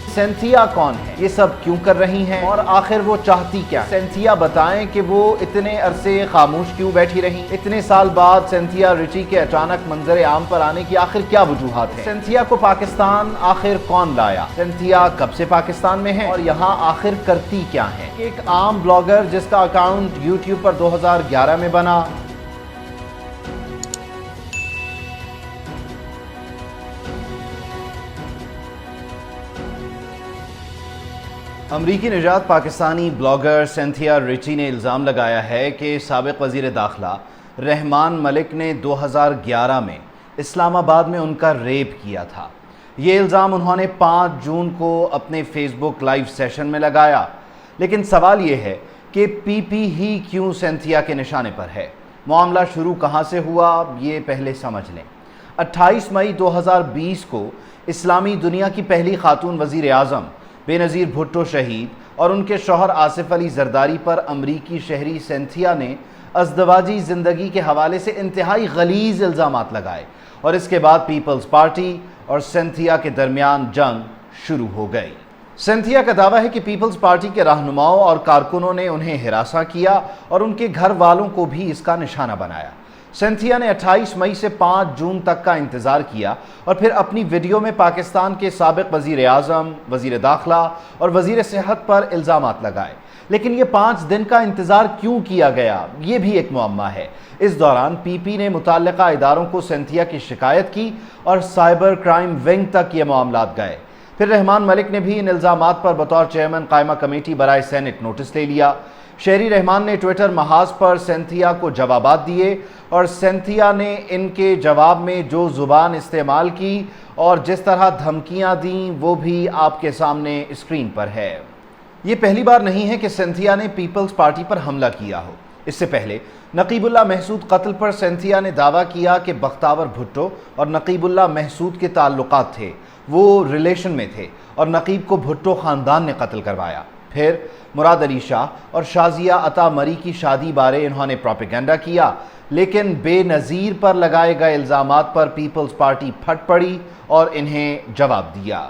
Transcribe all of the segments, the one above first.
Cynthia کون ہے؟ یہ سب کیوں کر رہی ہیں اور آخر وہ چاہتی کیا؟ سینتھیا بتائیں کہ وہ اتنے عرصے خاموش کیوں بیٹھی رہیں؟ اتنے سال بعد سینتھیا رچی کے اچانک منظر عام پر آنے کی آخر کیا وجوہات ہیں؟ سینتھیا کو پاکستان آخر کون لایا؟ سینتھیا کب سے پاکستان میں ہے اور یہاں آخر کرتی کیا ہے؟ ایک عام بلاگر جس کا اکاؤنٹ یوٹیوب پر 2011 میں بنا، امریکی نژاد پاکستانی بلاگر سینتھیا رچی نے الزام لگایا ہے کہ سابق وزیر داخلہ رحمان ملک نے 2011 میں اسلام آباد میں ان کا ریپ کیا تھا۔ یہ الزام انہوں نے 5 جون کو اپنے فیس بک لائیو سیشن میں لگایا، لیکن سوال یہ ہے کہ پی پی ہی کیوں سینتھیا کے نشانے پر ہے؟ معاملہ شروع کہاں سے ہوا یہ پہلے سمجھ لیں۔ 28 مئی 2020 کو اسلامی دنیا کی پہلی خاتون وزیر اعظم بے نظیر بھٹو شہید اور ان کے شوہر آصف علی زرداری پر امریکی شہری سینتھیا نے ازدواجی زندگی کے حوالے سے انتہائی غلیظ الزامات لگائے، اور اس کے بعد پیپلز پارٹی اور سینتھیا کے درمیان جنگ شروع ہو گئی۔ سینتھیا کا دعویٰ ہے کہ پیپلز پارٹی کے رہنماؤں اور کارکنوں نے انہیں ہراساں کیا اور ان کے گھر والوں کو بھی اس کا نشانہ بنایا۔ سینتھیا نے 28 مئی سے 5 جون تک کا انتظار کیا اور پھر اپنی ویڈیو میں پاکستان کے سابق وزیر اعظم، وزیر داخلہ اور وزیر صحت پر الزامات لگائے، لیکن یہ 5 دن کا انتظار کیوں کیا گیا یہ بھی ایک معمہ ہے۔ اس دوران پی پی نے متعلقہ اداروں کو سینتھیا کی شکایت کی اور سائبر کرائم ونگ تک یہ معاملات گئے۔ پھر رحمان ملک نے بھی ان الزامات پر بطور چیئرمین قائمہ کمیٹی برائے سینٹ نوٹس لے لیا۔ شہری رحمان نے ٹویٹر محاذ پر سینتھیا کو جوابات دیے اور سینتھیا نے ان کے جواب میں جو زبان استعمال کی اور جس طرح دھمکیاں دیں وہ بھی آپ کے سامنے اسکرین پر ہے۔ یہ پہلی بار نہیں ہے کہ سینتھیا نے پیپلز پارٹی پر حملہ کیا ہو۔ اس سے پہلے نقیب اللہ محسود قتل پر سینتھیا نے دعویٰ کیا کہ بختیار بھٹو اور نقیب اللہ محسود کے تعلقات تھے، وہ ریلیشن میں تھے اور نقیب کو بھٹو خاندان نے قتل کروایا۔ پھر مراد علی شاہ اور شازیہ عطا مری کی شادی بارے انہوں نے پروپیگنڈا کیا، لیکن بے نظیر پر لگائے گئے الزامات پر پیپلز پارٹی پھٹ پڑی اور انہیں جواب دیا۔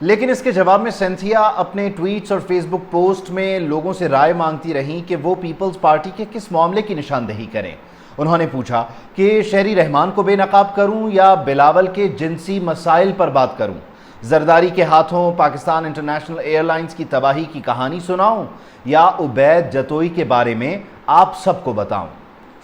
لیکن اس کے جواب میں سینتھیا اپنے ٹویٹس اور فیس بک پوسٹ میں لوگوں سے رائے مانگتی رہیں کہ وہ پیپلز پارٹی کے کس معاملے کی نشاندہی کریں۔ انہوں نے پوچھا کہ شہری رحمان کو بے نقاب کروں یا بلاول کے جنسی مسائل پر بات کروں، زرداری کے ہاتھوں پاکستان انٹرنیشنل ایئر لائنز کی تباہی کی کہانی سناؤں یا عبید جتوئی کے بارے میں آپ سب کو بتاؤں۔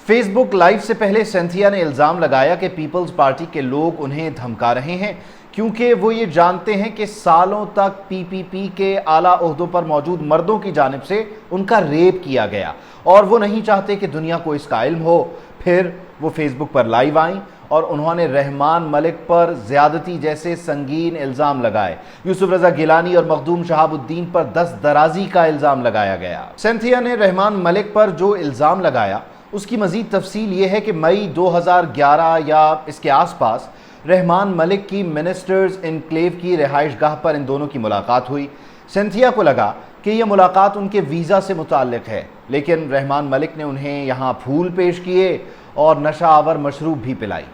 فیس بک لائیو سے پہلے سینتھیا نے الزام لگایا کہ پیپلز پارٹی کے لوگ انہیں دھمکا رہے ہیں کیونکہ وہ یہ جانتے ہیں کہ سالوں تک پی پی پی کے اعلیٰ عہدوں پر موجود مردوں کی جانب سے ان کا ریپ کیا گیا اور وہ نہیں چاہتے کہ دنیا کو اس کا علم ہو۔ پھر وہ فیس بک پر لائیو آئیں اور انہوں نے رحمان ملک پر زیادتی جیسے سنگین الزام لگائے۔ یوسف رضا گیلانی اور مخدوم شہاب الدین پر دست درازی کا الزام لگایا گیا۔ سینتھیا نے رحمان ملک پر جو الزام لگایا اس کی مزید تفصیل یہ ہے کہ مئی 2011 یا اس کے آس پاس رحمان ملک کی منسٹرز انکلیو کی رہائش گاہ پر ان دونوں کی ملاقات ہوئی۔ سینتھیا کو لگا کہ یہ ملاقات ان کے ویزا سے متعلق ہے، لیکن رحمان ملک نے انہیں یہاں پھول پیش کیے اور نشہ آور مشروب بھی پلائی۔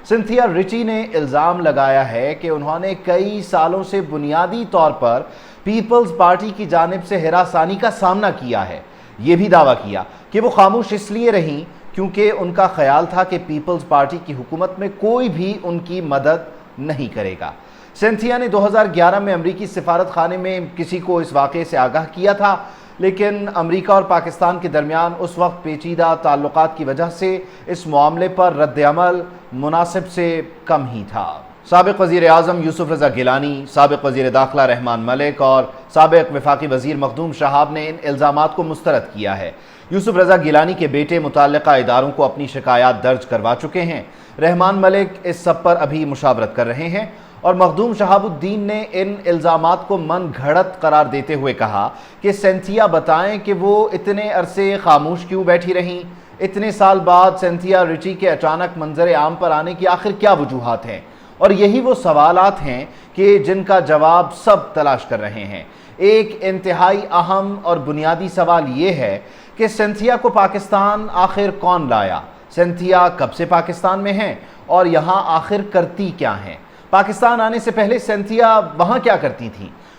سینتھیا رچی نے الزام لگایا ہے کہ انہوں نے کئی سالوں سے بنیادی طور پر پیپلز پارٹی کی جانب سے ہراسانی کا سامنا کیا ہے۔ یہ بھی دعویٰ کیا کہ وہ خاموش اس لیے رہیں کیونکہ ان کا خیال تھا کہ پیپلز پارٹی کی حکومت میں کوئی بھی ان کی مدد نہیں کرے گا۔ سینتھیا نے 2011 میں امریکی سفارت خانے میں کسی کو اس واقعے سے آگاہ کیا تھا، لیکن امریکہ اور پاکستان کے درمیان اس وقت پیچیدہ تعلقات کی وجہ سے اس معاملے پر رد عمل مناسب سے کم ہی تھا۔ سابق وزیر اعظم یوسف رضا گیلانی، سابق وزیر داخلہ رحمان ملک اور سابق وفاقی وزیر مخدوم شہاب نے ان الزامات کو مسترد کیا ہے۔ یوسف رضا گیلانی کے بیٹے متعلقہ اداروں کو اپنی شکایات درج کروا چکے ہیں۔ رحمان ملک اس سب پر ابھی مشاورت کر رہے ہیں اور مخدوم شہاب الدین نے ان الزامات کو من گھڑت قرار دیتے ہوئے کہا کہ سینتھیا بتائیں کہ وہ اتنے عرصے خاموش کیوں بیٹھی رہیں؟ اتنے سال بعد سینتھیا رچی کے اچانک منظر عام پر آنے کی آخر کیا وجوہات ہیں؟ اور یہی وہ سوالات ہیں کہ جن کا جواب سب تلاش کر رہے ہیں۔ ایک انتہائی اہم اور بنیادی سوال یہ ہے کہ سینتھیا کو پاکستان آخر کون لایا؟ سینتھیا کب سے پاکستان میں ہیں اور یہاں آخر کرتی کیا ہیں؟ پاکستان آنے سے پہلے سینتھیا وہاں کیا کرتی تھیں؟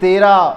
13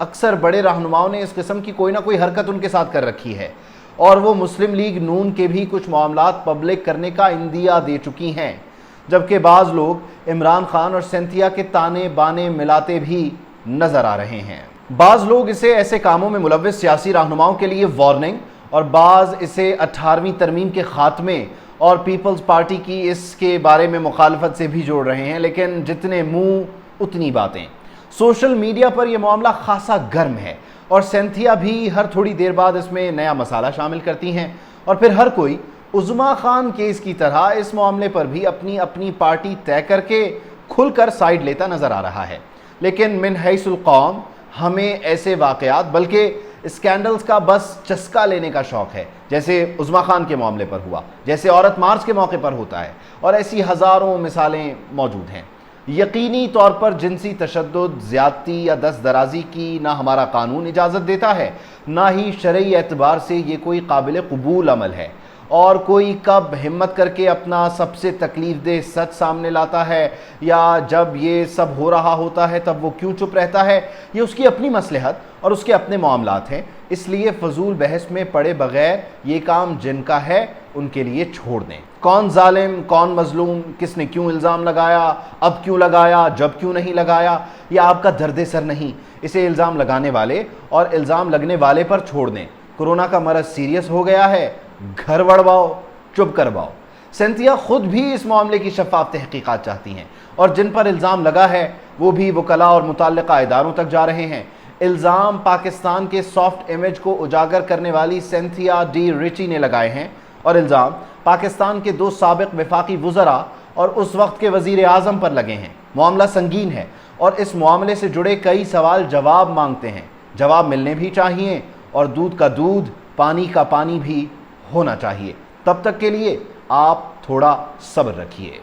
اکثر بڑے رہنماؤں نے اس قسم کی کوئی نہ کوئی حرکت ان کے ساتھ کر رکھی ہے، اور وہ مسلم لیگ نون کے بھی کچھ معاملات پبلک کرنے کا اندیا دے چکی ہیں، جبکہ بعض لوگ عمران خان اور سینتھیا کے تانے بانے ملاتے بھی نظر آ رہے ہیں۔ بعض لوگ اسے ایسے کاموں میں ملوث سیاسی رہنماؤں کے لیے وارننگ، اور بعض اسے 18ویں ترمیم کے خاتمے اور پیپلز پارٹی کی اس کے بارے میں مخالفت سے بھی جوڑ رہے ہیں، لیکن جتنے منہ اتنی باتیں۔ سوشل میڈیا پر یہ معاملہ خاصا گرم ہے، اور سینتھیا بھی ہر تھوڑی دیر بعد اس میں نیا مسالہ شامل کرتی ہیں، اور پھر ہر کوئی عظمیٰ خان کیس کی طرح اس معاملے پر بھی اپنی اپنی پارٹی طے کر کے کھل کر سائیڈ لیتا نظر آ رہا ہے۔ لیکن من حیث القوم ہمیں ایسے واقعات بلکہ اسکینڈلز کا بس چسکا لینے کا شوق ہے، جیسے عظمیٰ خان کے معاملے پر ہوا، جیسے عورت مارچ کے موقع پر ہوتا ہے، اور ایسی ہزاروں مثالیں موجود ہیں۔ یقینی طور پر جنسی تشدد، زیادتی یا دست درازی کی نہ ہمارا قانون اجازت دیتا ہے، نہ ہی شرعی اعتبار سے یہ کوئی قابل قبول عمل ہے، اور کوئی کب ہمت کر کے اپنا سب سے تکلیف دہ سچ سامنے لاتا ہے، یا جب یہ سب ہو رہا ہوتا ہے تب وہ کیوں چپ رہتا ہے، یہ اس کی اپنی مصلحت اور اس کے اپنے معاملات ہیں۔ اس لیے فضول بحث میں پڑے بغیر یہ کام جن کا ہے ان کے لیے چھوڑ دیں۔ کون ظالم، کون مظلوم، کس نے کیوں الزام لگایا، اب کیوں لگایا، جب کیوں نہیں لگایا، یہ آپ کا درد سر نہیں، اسے الزام لگانے والے اور الزام لگنے والے پر چھوڑ دیں۔ کورونا کا مرض سیریس ہو گیا ہے، گھر وڑواؤ، چپ کرواؤ۔ سینتھیا خود بھی اس معاملے کی شفاف تحقیقات چاہتی ہیں، اور جن پر الزام لگا ہے وہ بھی وکلاء اور متعلقہ اداروں تک جا رہے ہیں۔ الزام پاکستان کے سافٹ امیج کو اجاگر کرنے والی سینتھیا ڈی ریچی نے لگائے ہیں، اور الزام پاکستان کے 2 سابق وفاقی وزراء اور اس وقت کے وزیر اعظم پر لگے ہیں۔ معاملہ سنگین ہے، اور اس معاملے سے جڑے کئی سوال جواب مانگتے ہیں، جواب ملنے بھی چاہیے، اور دودھ کا دودھ، پانی کا پانی بھی ہونا چاہیے۔ تب تک کے لیے آپ تھوڑا صبر رکھیے۔